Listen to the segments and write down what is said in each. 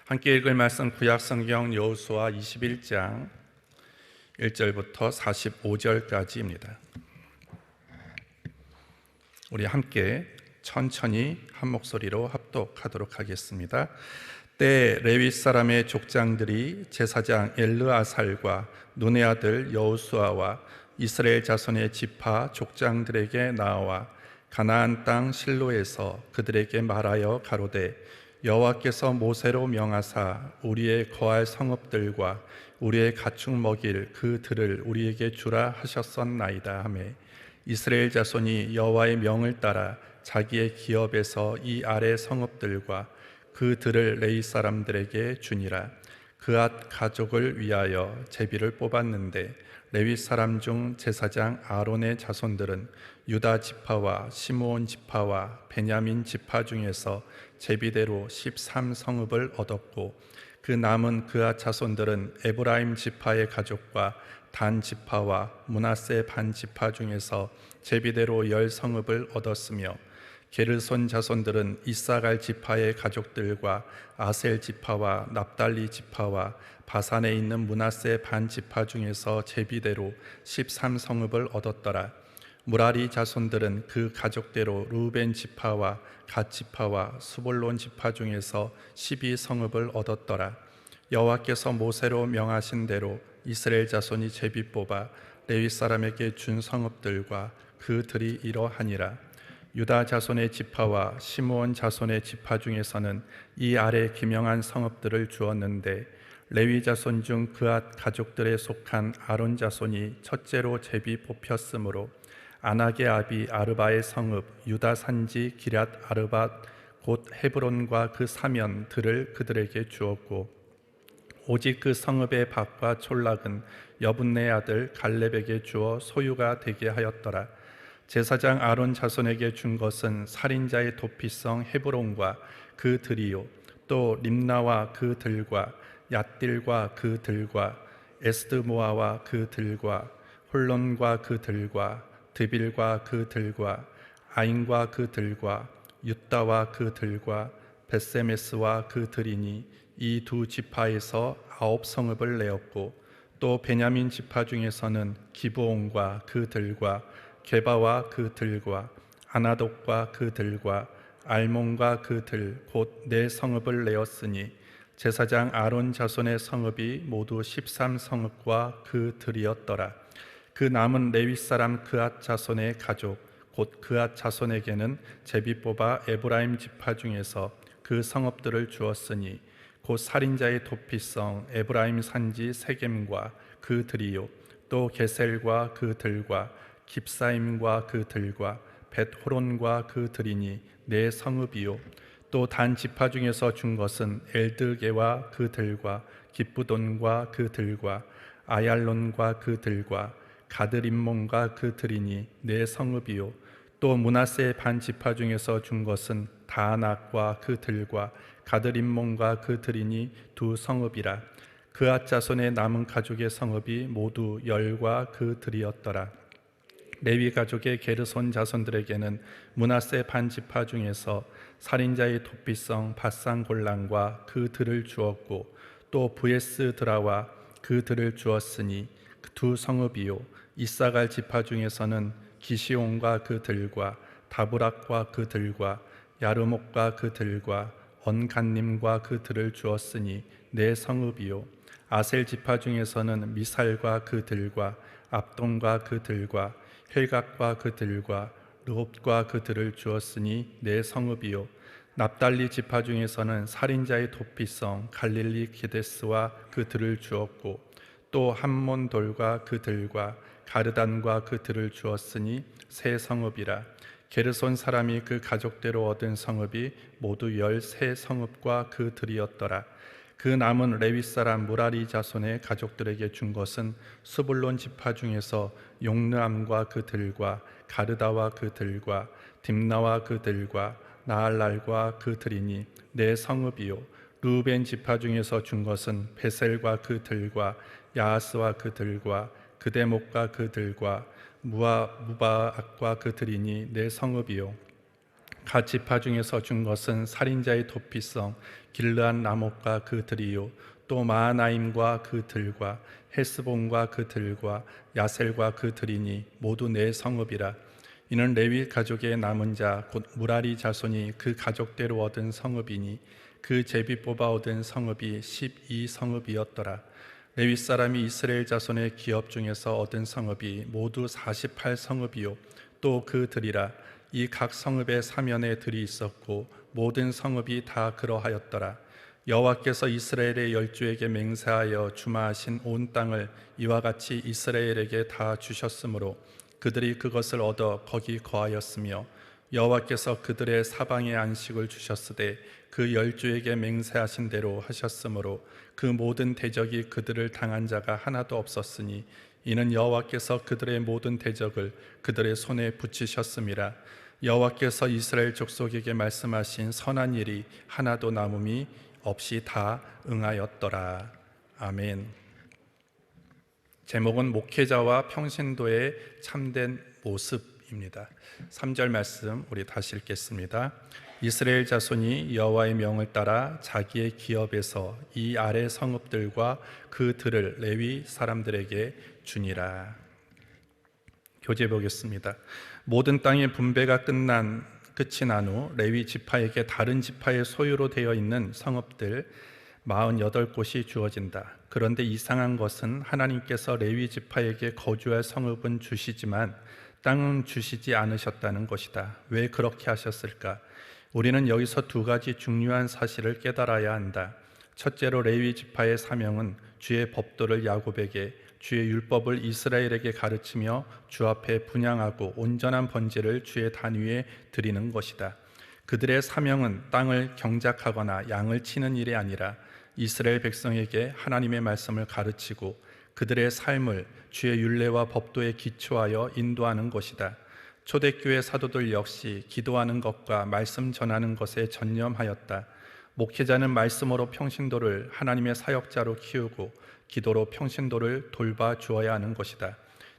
함께 읽을 말씀 구약성경 여호수아 21장 1절부터 45절까지입니다. 우리 함께 천천히 한 목소리로 합독하도록 하겠습니다. 때 레위 사람의 족장들이 제사장 엘르아살과 눈의 아들 여호수아와 이스라엘 자손의 지파 족장들에게 나와 가나안 땅 실로에서 그들에게 말하여 가로되 여호와께서 모세로 명하사 우리의 거할 성읍들과 우리의 가축 먹일 그 들을 우리에게 주라 하셨었나이다 하매 이스라엘 자손이 여호와의 명을 따라 자기의 기업에서 이 아래 성읍들과 그 들을 레위 사람들에게 주니라. 그앗 가족을 위하여 제비를 뽑았는데 레위 사람 중 제사장 아론의 자손들은 유다 지파와 시므온 지파와 베냐민 지파 중에서 제비대로 13성읍을 얻었고 그 남은 그앗 자손들은 에브라임 지파의 가족과 단 지파와 므낫세 반 지파 중에서 제비대로 10성읍을 얻었으며 게르손 자손들은 이사갈 지파의 가족들과 아셀 지파와 납달리 지파와 바산에 있는 므낫세 반 지파 중에서 제비대로 13성읍을 얻었더라. 무라리 자손들은 그 가족대로 루벤 지파와 갓 지파와 스볼론 지파 중에서 12성읍을 얻었더라. 여호와께서 모세로 명하신 대로 이스라엘 자손이 제비 뽑아 레위 사람에게 준 성읍들과 그 들이 이러하니라. 유다 자손의 지파와 시므온 자손의 지파 중에서는 이 아래 기명한 성읍들을 주었는데 레위 자손 중 그앗 가족들에 속한 아론 자손이 첫째로 제비 뽑혔으므로 아낙의 아비 아르바의 성읍 유다 산지 기럇 아르밧 곧 헤브론과 그 사면 들을 그들에게 주었고 오직 그 성읍의 밭과 촌락은 여분네 아들 갈렙에게 주어 소유가 되게 하였더라. 제사장 아론 자손에게 준 것은 살인자의 도피성 헤브론과 그 들이요 또 림나와 그 들과 얏딜과 그 들과 에스드모아와 그 들과 홀론과 그 들과 드빌과 그 들과 아인과 그 들과 윳다와 그 들과 벳세메스와 그 들이니 이 두 지파에서 9성읍을 내었고 또 베냐민 지파 중에서는 기브온과 그 들과 게바와 그 들과 아나독과 그 들과 알몬과 그 들 곧 네 성읍을 내었으니 제사장 아론 자손의 성읍이 모두 13성읍과 그 들이었더라. 그 남은 레위 사람 그앗 자손의 가족 곧 그앗 자손에게는 제비 뽑아 에브라임 지파 중에서 그 성읍들을 주었으니 곧 살인자의 도피성 에브라임 산지 세겜과 그 들이요 또 게셀과 그 들과 깁사임과 그 들과 벳호론과 그 들이니 네 성읍이요 또 단 지파 중에서 준 것은 엘드게와 그 들과 기브돈과 그 들과 아얄론과 그 들과 가드림몬과 그 들이니 네 성읍이요 또 므낫세 반 지파 중에서 준 것은 다낙과 그 들과 가드림몬과 그 들이니 두 성읍이라. 그앗 자손의 남은 가족의 성읍이 모두 열과 그 들이었더라. 레위 가족의 게르손 자손들에게는 므낫세 반 지파 중에서 살인자의 도피성 바산 골란과 그 들을 주었고 또 부에스 드라와 그 들을 주었으니 두 성읍이요 이사갈 지파 중에서는 기시온과 그 들과 다브락과 그 들과 야르목과 그 들과 언간님과 그 들을 주었으니 네 성읍이요 아셀 지파 중에서는 미살과 그 들과 압돈과 그 들과 헬각과 그 들과 르홉과 그 들을 주었으니 네 성읍이요 납달리 지파 중에서는 살인자의 도피성 갈릴리 기데스와 그 들을 주었고 또 함몬 돌과 그 들과 가르단과 그 들을 주었으니 세 성읍이라. 게르손 사람이 그 가족대로 얻은 성읍이 모두 13성읍과 그 들이었더라. 그 남은 레위 사람 무라리 자손의 가족들에게 준 것은 스불론 지파 중에서 용르암과 그 들과 가르다와 그 들과 딥나와 그 들과 나알랄과 그 들이니 네 성읍이요 루벤 지파 중에서 준 것은 베셀과 그 들과 야하스와 그 들과 그데목과 그 들과 무바악과 그 들이니 네 성읍이요 각 지파 중에서 준 것은 살인자의 도피성 길르앗 라못과 그 들이요 또 마하나임과 그 들과 헤스본과 그 들과 야셀과 그 들이니 모두 네 성읍이라. 이는 레위 가족의 남은 자 곧 무라리 자손이 그 가족대로 얻은 성읍이니 그 제비 뽑아 얻은 성읍이 12성읍이었더라. 레위 사람이 이스라엘 자손의 기업 중에서 얻은 성읍이 모두 48성읍이요 또 그 들이라. 이 각 성읍에 사면에 들이 있었고 모든 성읍이 다 그러하였더라. 여호와께서 이스라엘의 열조에게 맹세하여 주마하신 온 땅을 이와 같이 이스라엘에게 다 주셨으므로 그들이 그것을 얻어 거기 거하였으며 여호와께서 그들의 사방에 안식을 주셨으되 그 열조에게 맹세하신 대로 하셨으므로 그 모든 대적이 그들을 당한 자가 하나도 없었으니 이는 여호와께서 그들의 모든 대적을 그들의 손에 붙이셨음이라. 여호와께서 이스라엘 족속에게 말씀하신 선한 일이 하나도 남음이 없이 다 응하였더라. 아멘. 제목은 목회자와 평신도의 참된 모습입니다. 3절 말씀 우리 다시 읽겠습니다. 이스라엘 자손이 여호와의 명을 따라 자기의 기업에서 이 아래 성읍들과 그 들을 레위 사람들에게 주니라. 교재 보겠습니다. 모든 땅의 분배가 끝이 난 후 레위 지파에게 다른 지파의 소유로 되어 있는 성읍들 48곳이 주어진다. 그런데 이상한 것은 하나님께서 레위 지파에게 거주할 성읍은 주시지만 땅은 주시지 않으셨다는 것이다. 왜 그렇게 하셨을까? 우리는 여기서 두 가지 중요한 사실을 깨달아야 한다. 첫째로 레위 지파의 사명은 주의 법도를 야곱에게, 주의 율법을 이스라엘에게 가르치며 주 앞에 분향하고 온전한 번제를 주의 단위에 드리는 것이다. 그들의 사명은 땅을 경작하거나 양을 치는 일이 아니라 이스라엘 백성에게 하나님의 말씀을 가르치고 그들의 삶을 주의 율례와 법도에 기초하여 인도하는 것이다. 초대교회 사도들 역시 기도하는 것과 말씀 전하는 것에 전념하였다. 목회자는 말씀으로 평신도를 하나님의 사역자로 키우고 기도로 평신도를 돌봐 주어야 하는 것이다.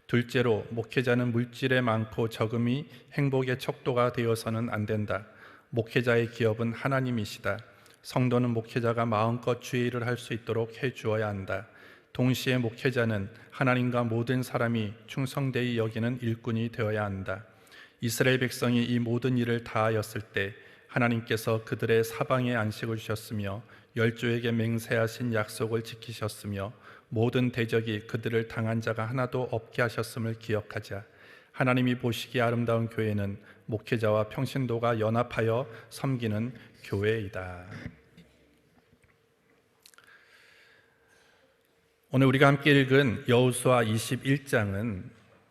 둘째로 목회자는 물질에 많고 적음이 행복의 척도가 되어서는 안 된다. 목회자의 기업은 하나님이시다. 성도는 목회자가 마음껏 주의 일을 할 수 있도록 해 주어야 한다. 동시에 목회자는 하나님과 모든 사람이 충성되이 여기는 일꾼이 되어야 한다. 이스라엘 백성이 이 모든 일을 다하였을 때 하나님께서 그들의 사방에 안식을 주셨으며 열조에게 맹세하신 약속을 지키셨으며 모든 대적이 그들을 당한 자가 하나도 없게 하셨음을 기억하자. 하나님이 보시기에 아름다운 교회는 목회자와 평신도가 연합하여 섬기는 교회이다. 오늘 우리가 함께 읽은 여호수아 21장은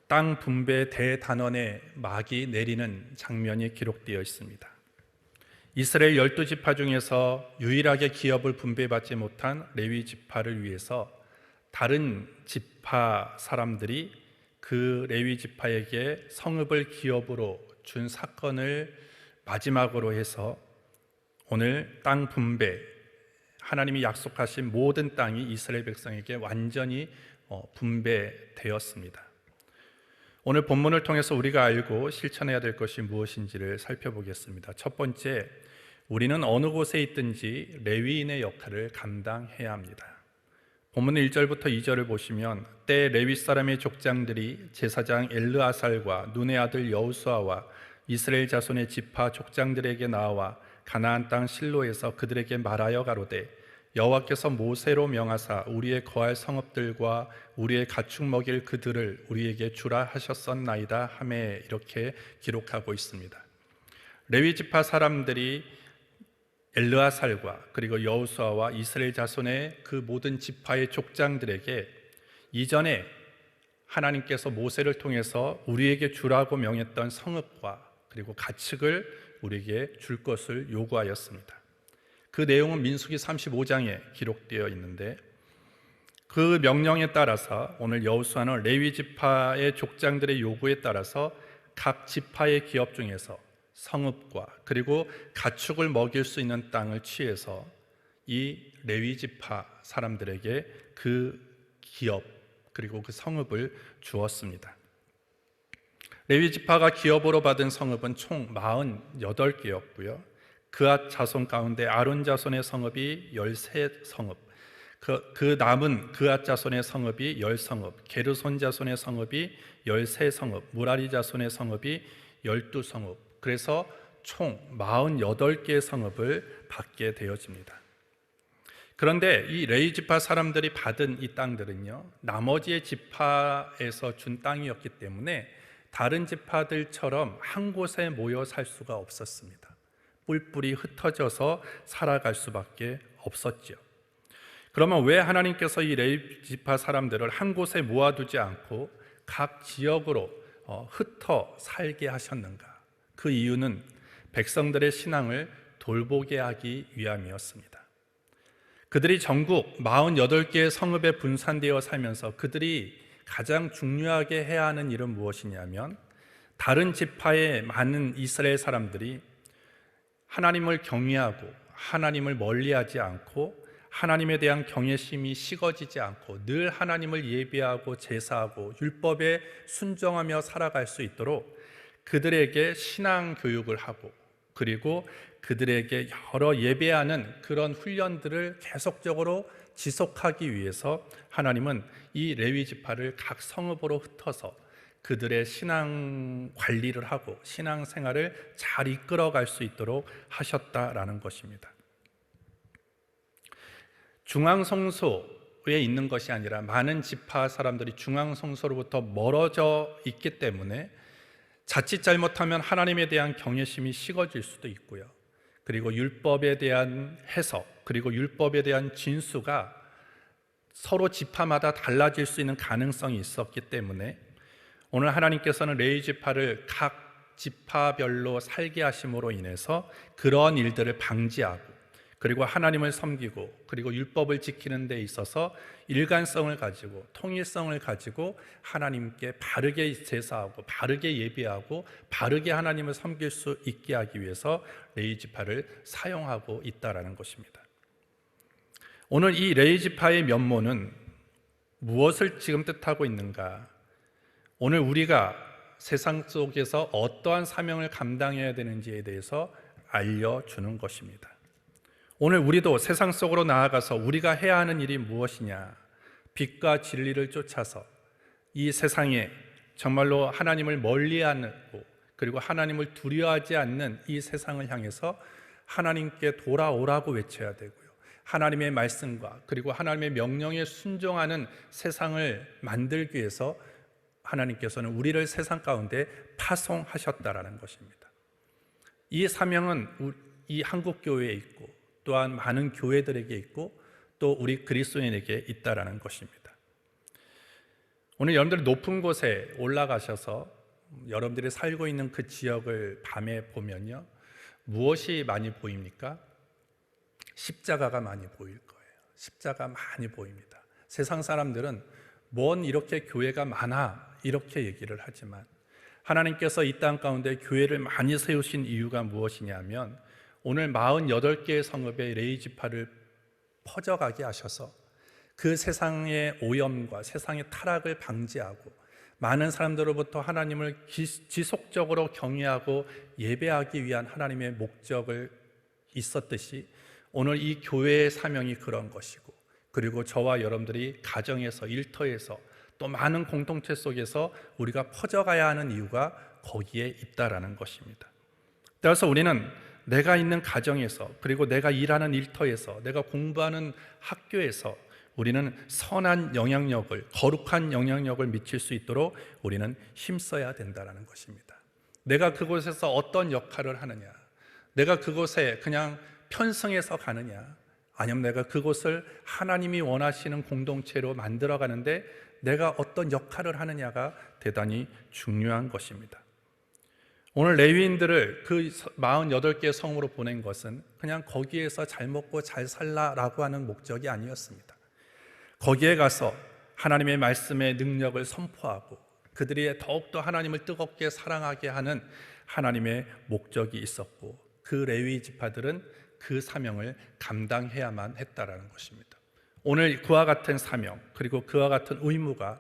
땅 분배 대단원의 막이 내리는 장면이 기록되어 있습니다. 이스라엘 12지파 중에서 유일하게 기업을 분배받지 못한 레위 지파를 위해서 다른 지파 사람들이 그 레위 지파에게 성읍을 기업으로 준 사건을 마지막으로 해서 오늘 땅 분배, 하나님이 약속하신 모든 땅이 이스라엘 백성에게 완전히 분배되었습니다. 오늘 본문을 통해서 우리가 알고 실천해야 될 것이 무엇인지를 살펴보겠습니다. 첫 번째, 우리는 어느 곳에 있든지 레위인의 역할을 감당해야 합니다. 본문 1절부터 2절을 보시면 때 레위 사람의 족장들이 제사장 엘르아살과 눈의 아들 여호수아와 이스라엘 자손의 지파 족장들에게 나와 가나안 땅 실로에서 그들에게 말하여 가로되 여호와께서 모세로 명하사 우리의 거할 성읍들과 우리의 가축 먹일 그들을 우리에게 주라 하셨었나이다 하매 이렇게 기록하고 있습니다. 레위 지파 사람들이 엘르아살과 그리고 여호수아와 이스라엘 자손의 그 모든 지파의 족장들에게 이전에 하나님께서 모세를 통해서 우리에게 주라고 명했던 성읍과 그리고 가축을 우리에게 줄 것을 요구하였습니다. 그 내용은 민수기 35장에 기록되어 있는데 그 명령에 따라서 오늘 여호수아는 레위 지파의 족장들의 요구에 따라서 각 지파의 기업 중에서 성읍과 그리고 가축을 먹일 수 있는 땅을 취해서 이 레위 지파 사람들에게 그 기업 그리고 그 성읍을 주었습니다. 레위 지파가 기업으로 받은 성읍은 총 48개였고요. 그앗 자손 가운데 아론 자손의 성읍이 13성읍, 그 남은 그앗 자손의 성읍이 10성읍, 게르손 자손의 성읍이 13성읍, 무라리 자손의 성읍이 12성읍, 그래서 총 48개의 성읍을 받게 되어집니다. 그런데 이 레위 지파 사람들이 받은 이 땅들은요, 나머지의 지파에서 준 땅이었기 때문에 다른 지파들처럼 한 곳에 모여 살 수가 없었습니다. 뿔뿔이 흩어져서 살아갈 수밖에 없었죠. 그러면 왜 하나님께서 이 레위 지파 사람들을 한 곳에 모아두지 않고 각 지역으로 흩어 살게 하셨는가? 그 이유는 백성들의 신앙을 돌보게 하기 위함이었습니다. 그들이 전국 48개의 성읍에 분산되어 살면서 그들이 가장 중요하게 해야 하는 일은 무엇이냐면, 다른 지파의 많은 이스라엘 사람들이 하나님을 경외하고 하나님을 멀리하지 않고 하나님에 대한 경외심이 식어지지 않고 늘 하나님을 예배하고 제사하고 율법에 순종하며 살아갈 수 있도록 그들에게 신앙 교육을 하고, 그리고 그들에게 여러 예배하는 그런 훈련들을 계속적으로 지속하기 위해서 하나님은 이 레위 지파를 각 성읍으로 흩어서 그들의 신앙 관리를 하고 신앙 생활을 잘 이끌어갈 수 있도록 하셨다라는 것입니다. 중앙성소에 있는 것이 아니라 많은 지파 사람들이 중앙성소로부터 멀어져 있기 때문에 자칫 잘못하면 하나님에 대한 경외심이 식어질 수도 있고요. 그리고 율법에 대한 해석, 그리고 율법에 대한 진수가 서로 지파마다 달라질 수 있는 가능성이 있었기 때문에 오늘 하나님께서는 레위 지파를 각 지파별로 살게 하심으로 인해서 그런 일들을 방지하고, 그리고 하나님을 섬기고, 그리고 율법을 지키는 데 있어서 일관성을 가지고 통일성을 가지고 하나님께 바르게 제사하고 바르게 예배하고 바르게 하나님을 섬길 수 있게 하기 위해서 레위 지파를 사용하고 있다라는 것입니다. 오늘 이 레위 지파의 면모는 무엇을 지금 뜻하고 있는가? 오늘 우리가 세상 속에서 어떠한 사명을 감당해야 되는지에 대해서 알려주는 것입니다. 오늘 우리도 세상 속으로 나아가서 우리가 해야 하는 일이 무엇이냐? 빛과 진리를 쫓아서 이 세상에 정말로 하나님을 멀리하고, 그리고 하나님을 두려워하지 않는 이 세상을 향해서 하나님께 돌아오라고 외쳐야 되고요. 하나님의 말씀과 그리고 하나님의 명령에 순종하는 세상을 만들기 위해서 하나님께서는 우리를 세상 가운데 파송하셨다라는 것입니다. 이 사명은 이 한국교회에 있고 또한 많은 교회들에게 있고 또 우리 그리스도인에게 있다라는 것입니다. 오늘 여러분들이 높은 곳에 올라가셔서 여러분들이 살고 있는 그 지역을 밤에 보면요, 무엇이 많이 보입니까? 십자가가 많이 보일 거예요. 십자가 많이 보입니다. 세상 사람들은 뭔 이렇게 교회가 많아 이렇게 얘기를 하지만 하나님께서 이 땅 가운데 교회를 많이 세우신 이유가 무엇이냐면, 오늘 48개의 성읍의 레위 지파를 퍼져가게 하셔서 그 세상의 오염과 세상의 타락을 방지하고 많은 사람들로부터 하나님을 지속적으로 경외하고 예배하기 위한 하나님의 목적을 있었듯이 오늘 이 교회의 사명이 그런 것이고, 그리고 저와 여러분들이 가정에서, 일터에서, 또 많은 공동체 속에서 우리가 퍼져가야 하는 이유가 거기에 있다라는 것입니다. 따라서 우리는 내가 있는 가정에서, 그리고 내가 일하는 일터에서, 내가 공부하는 학교에서 우리는 선한 영향력을, 거룩한 영향력을 미칠 수 있도록 우리는 힘써야 된다는 것입니다. 내가 그곳에서 어떤 역할을 하느냐, 내가 그곳에 그냥 편성해서 가느냐, 아니면 내가 그곳을 하나님이 원하시는 공동체로 만들어가는데 내가 어떤 역할을 하느냐가 대단히 중요한 것입니다. 오늘 레위인들을 그 48개의 성으로 보낸 것은 그냥 거기에서 잘 먹고 잘 살라라고 하는 목적이 아니었습니다. 거기에 가서 하나님의 말씀의 능력을 선포하고 그들이 더욱더 하나님을 뜨겁게 사랑하게 하는 하나님의 목적이 있었고, 그 레위 지파들은 그 사명을 감당해야만 했다라는 것입니다. 오늘 그와 같은 사명, 그리고 그와 같은 의무가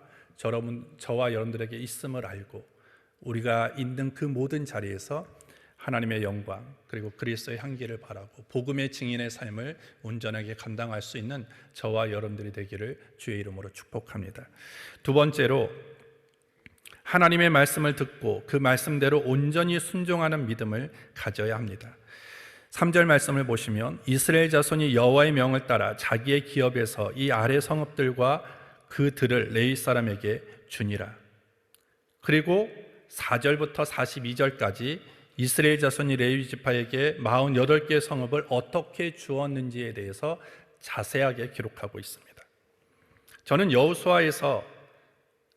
저와 여러분들에게 있음을 알고 우리가 있는 그 모든 자리에서 하나님의 영광 그리고 그리스도의 향기를 바라고 복음의 증인의 삶을 온전하게 감당할 수 있는 저와 여러분들이 되기를 주의 이름으로 축복합니다. 두 번째로, 하나님의 말씀을 듣고 그 말씀대로 온전히 순종하는 믿음을 가져야 합니다. 3절 말씀을 보시면 이스라엘 자손이 여호와의 명을 따라 자기의 기업에서 이 아래 성읍들과 그 들을 레위 사람에게 주니라. 그리고 4절부터 42절까지 이스라엘 자손이 레위 지파에게 48개의 성읍을 어떻게 주었는지에 대해서 자세하게 기록하고 있습니다. 저는 여호수아에서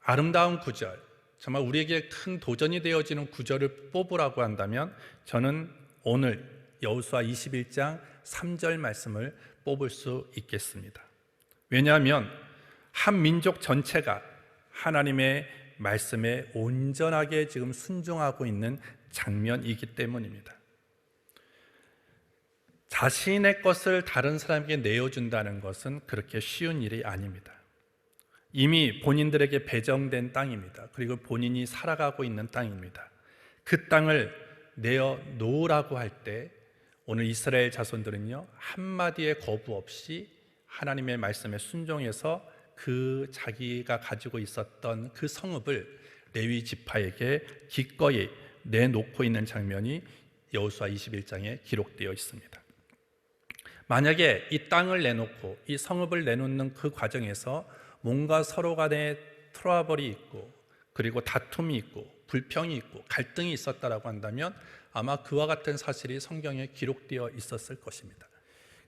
아름다운 구절, 정말 우리에게 큰 도전이 되어지는 구절을 뽑으라고 한다면 저는 오늘 여호수아 21장 3절 말씀을 뽑을 수 있겠습니다. 왜냐하면 한 민족 전체가 하나님의 말씀에 온전하게 지금 순종하고 있는 장면이기 때문입니다. 자신의 것을 다른 사람에게 내어준다는 것은 그렇게 쉬운 일이 아닙니다. 이미 본인들에게 배정된 땅입니다. 그리고 본인이 살아가고 있는 땅입니다. 그 땅을 내어놓으라고 할 때 오늘 이스라엘 자손들은요, 한마디의 거부 없이 하나님의 말씀에 순종해서 그 자기가 가지고 있었던 그 성읍을 레위 지파에게 기꺼이 내놓고 있는 장면이 여호수아 21장에 기록되어 있습니다. 만약에 이 땅을 내놓고 이 성읍을 내놓는 그 과정에서 뭔가 서로 간에 트러블이 있고 그리고 다툼이 있고 불평이 있고 갈등이 있었다라고 한다면 아마 그와 같은 사실이 성경에 기록되어 있었을 것입니다.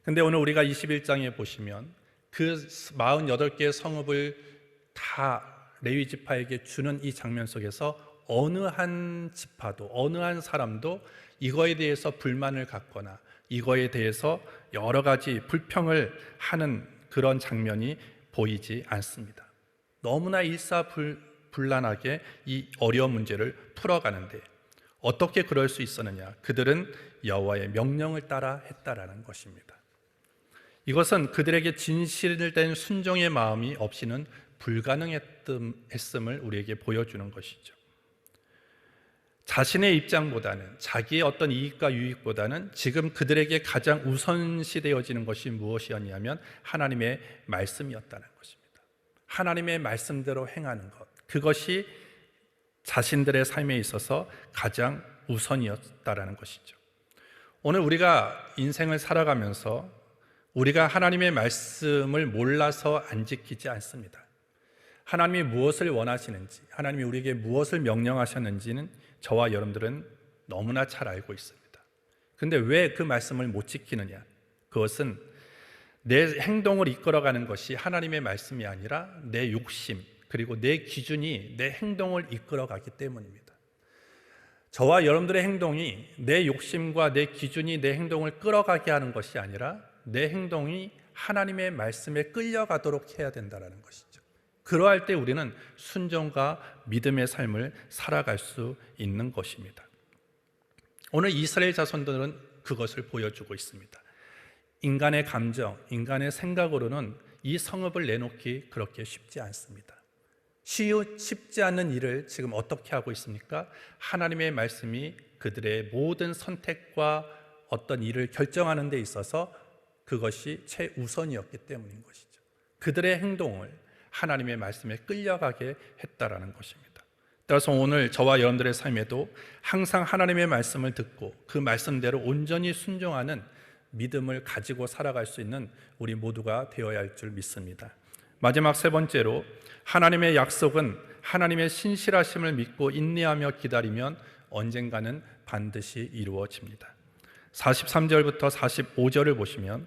그런데 오늘 우리가 21장에 보시면 그 48개의 성읍을 다 레위 지파에게 주는 이 장면 속에서 어느 한 지파도 어느 한 사람도 이거에 대해서 불만을 갖거나 이거에 대해서 여러 가지 불평을 하는 그런 장면이 보이지 않습니다. 너무나 일사불란하게 이 어려운 문제를 풀어가는데 어떻게 그럴 수 있었느냐? 그들은 여호와의 명령을 따라 했다라는 것입니다. 이것은 그들에게 진실된 순종의 마음이 없이는 불가능했음을 우리에게 보여주는 것이죠. 자신의 입장보다는 자기의 어떤 이익과 유익보다는 지금 그들에게 가장 우선시되어지는 것이 무엇이었냐면 하나님의 말씀이었다는 것입니다. 하나님의 말씀대로 행하는 것, 그것이 자신들의 삶에 있어서 가장 우선이었다라는 것이죠. 오늘 우리가 인생을 살아가면서 우리가 하나님의 말씀을 몰라서 안 지키지 않습니다. 하나님이 무엇을 원하시는지, 하나님이 우리에게 무엇을 명령하셨는지는 저와 여러분들은 너무나 잘 알고 있습니다. 그런데 왜 그 말씀을 못 지키느냐? 그것은 내 행동을 이끌어가는 것이 하나님의 말씀이 아니라 내 욕심, 그리고 내 기준이 내 행동을 이끌어가기 때문입니다. 저와 여러분들의 행동이 내 욕심과 내 기준이 내 행동을 끌어가게 하는 것이 아니라 내 행동이 하나님의 말씀에 끌려가도록 해야 된다는 것이죠. 그러할 때 우리는 순종과 믿음의 삶을 살아갈 수 있는 것입니다. 오늘 이스라엘 자손들은 그것을 보여주고 있습니다. 인간의 감정, 인간의 생각으로는 이 성읍을 내놓기 그렇게 쉽지 않습니다. 쉽지 않은 일을 지금 어떻게 하고 있습니까? 하나님의 말씀이 그들의 모든 선택과 어떤 일을 결정하는 데 있어서 그것이 최우선이었기 때문인 것이죠. 그들의 행동을 하나님의 말씀에 끌려가게 했다라는 것입니다. 따라서 오늘 저와 여러분들의 삶에도 항상 하나님의 말씀을 듣고 그 말씀대로 온전히 순종하는 믿음을 가지고 살아갈 수 있는 우리 모두가 되어야 할 줄 믿습니다. 마지막 세 번째로, 하나님의 약속은 하나님의 신실하심을 믿고 인내하며 기다리면 언젠가는 반드시 이루어집니다. 43절부터 45절을 보시면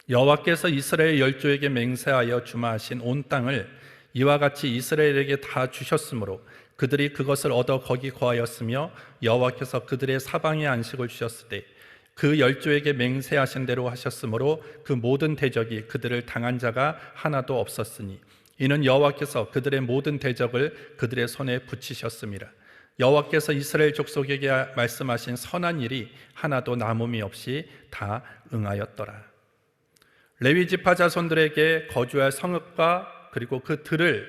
여호와께서 이스라엘 열조에게 맹세하여 주마하신 온 땅을 이와 같이 이스라엘에게 다 주셨으므로 그들이 그것을 얻어 거기 거하였으며 여호와께서 그들의 사방에 안식을 주셨을 때 그 열조에게 맹세하신 대로 하셨으므로 그 모든 대적이 그들을 당한 자가 하나도 없었으니 이는 여호와께서 그들의 모든 대적을 그들의 손에 붙이셨습니다. 여호와께서 이스라엘 족속에게 말씀하신 선한 일이 하나도 남음이 없이 다 응하였더라. 레위 지파 자손들에게 거주할 성읍과 그리고 그 들을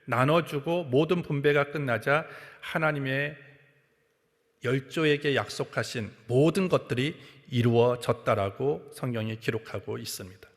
나눠주고 모든 분배가 끝나자 하나님의 열조에게 약속하신 모든 것들이 이루어졌다라고 성경이 기록하고 있습니다.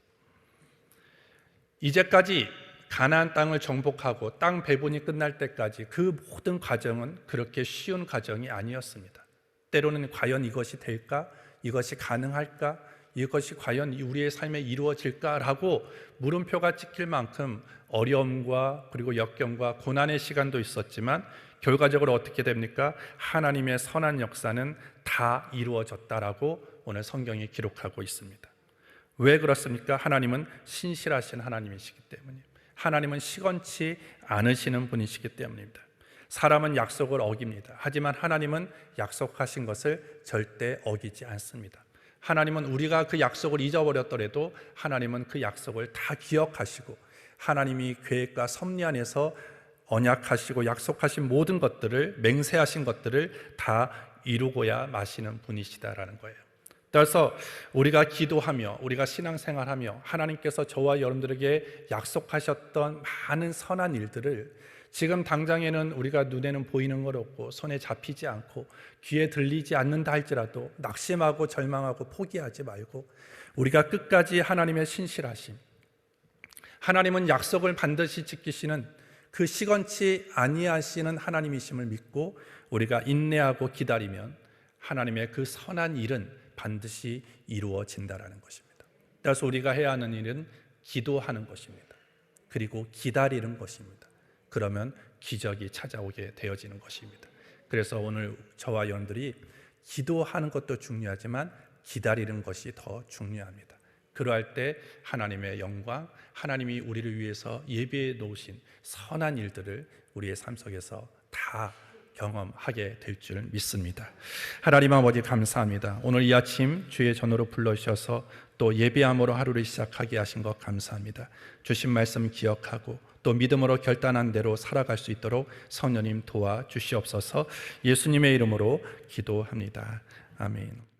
이제까지 가나안 땅을 정복하고 땅 배분이 끝날 때까지 그 모든 과정은 그렇게 쉬운 과정이 아니었습니다. 때로는 과연 이것이 될까? 이것이 가능할까? 이것이 과연 우리의 삶에 이루어질까라고 물음표가 찍힐 만큼 어려움과 그리고 역경과 고난의 시간도 있었지만 결과적으로 어떻게 됩니까? 하나님의 선한 역사는 다 이루어졌다라고 오늘 성경이 기록하고 있습니다. 왜 그렇습니까? 하나님은 신실하신 하나님이시기 때문이에요. 하나님은 시건치 않으시는 분이시기 때문입니다. 사람은 약속을 어깁니다. 하지만 하나님은 약속하신 것을 절대 어기지 않습니다. 하나님은 우리가 그 약속을 잊어버렸더라도 하나님은 그 약속을 다 기억하시고 하나님이 계획과 섭리 안에서 언약하시고 약속하신 모든 것들을, 맹세하신 것들을 다 이루고야 마시는 분이시다라는 거예요. 따라서 우리가 기도하며 우리가 신앙생활하며 하나님께서 저와 여러분들에게 약속하셨던 많은 선한 일들을 지금 당장에는 우리가 눈에는 보이는 것 없고 손에 잡히지 않고 귀에 들리지 않는다 할지라도 낙심하고 절망하고 포기하지 말고 우리가 끝까지 하나님의 신실하심, 하나님은 약속을 반드시 지키시는 그 시건치 아니하시는 하나님이심을 믿고 우리가 인내하고 기다리면 하나님의 그 선한 일은 반드시 이루어진다라는 것입니다. 따라서 우리가 해야 하는 일은 기도하는 것입니다. 그리고 기다리는 것입니다. 그러면 기적이 찾아오게 되어지는 것입니다. 그래서 오늘 저와 여러분들이 기도하는 것도 중요하지만 기다리는 것이 더 중요합니다. 그러할 때 하나님의 영광, 하나님이 우리를 위해서 예비해 놓으신 선한 일들을 우리의 삶 속에서 다 경험하게 될 줄 믿습니다. 하나님 아버지 감사합니다. 오늘 이 아침 주의 전으로 불러주셔서 또 예배함으로 하루를 시작하게 하신 것 감사합니다. 주신 말씀 기억하고 또 믿음으로 결단한 대로 살아갈 수 있도록 성령님 도와주시옵소서. 예수님의 이름으로 기도합니다. 아멘.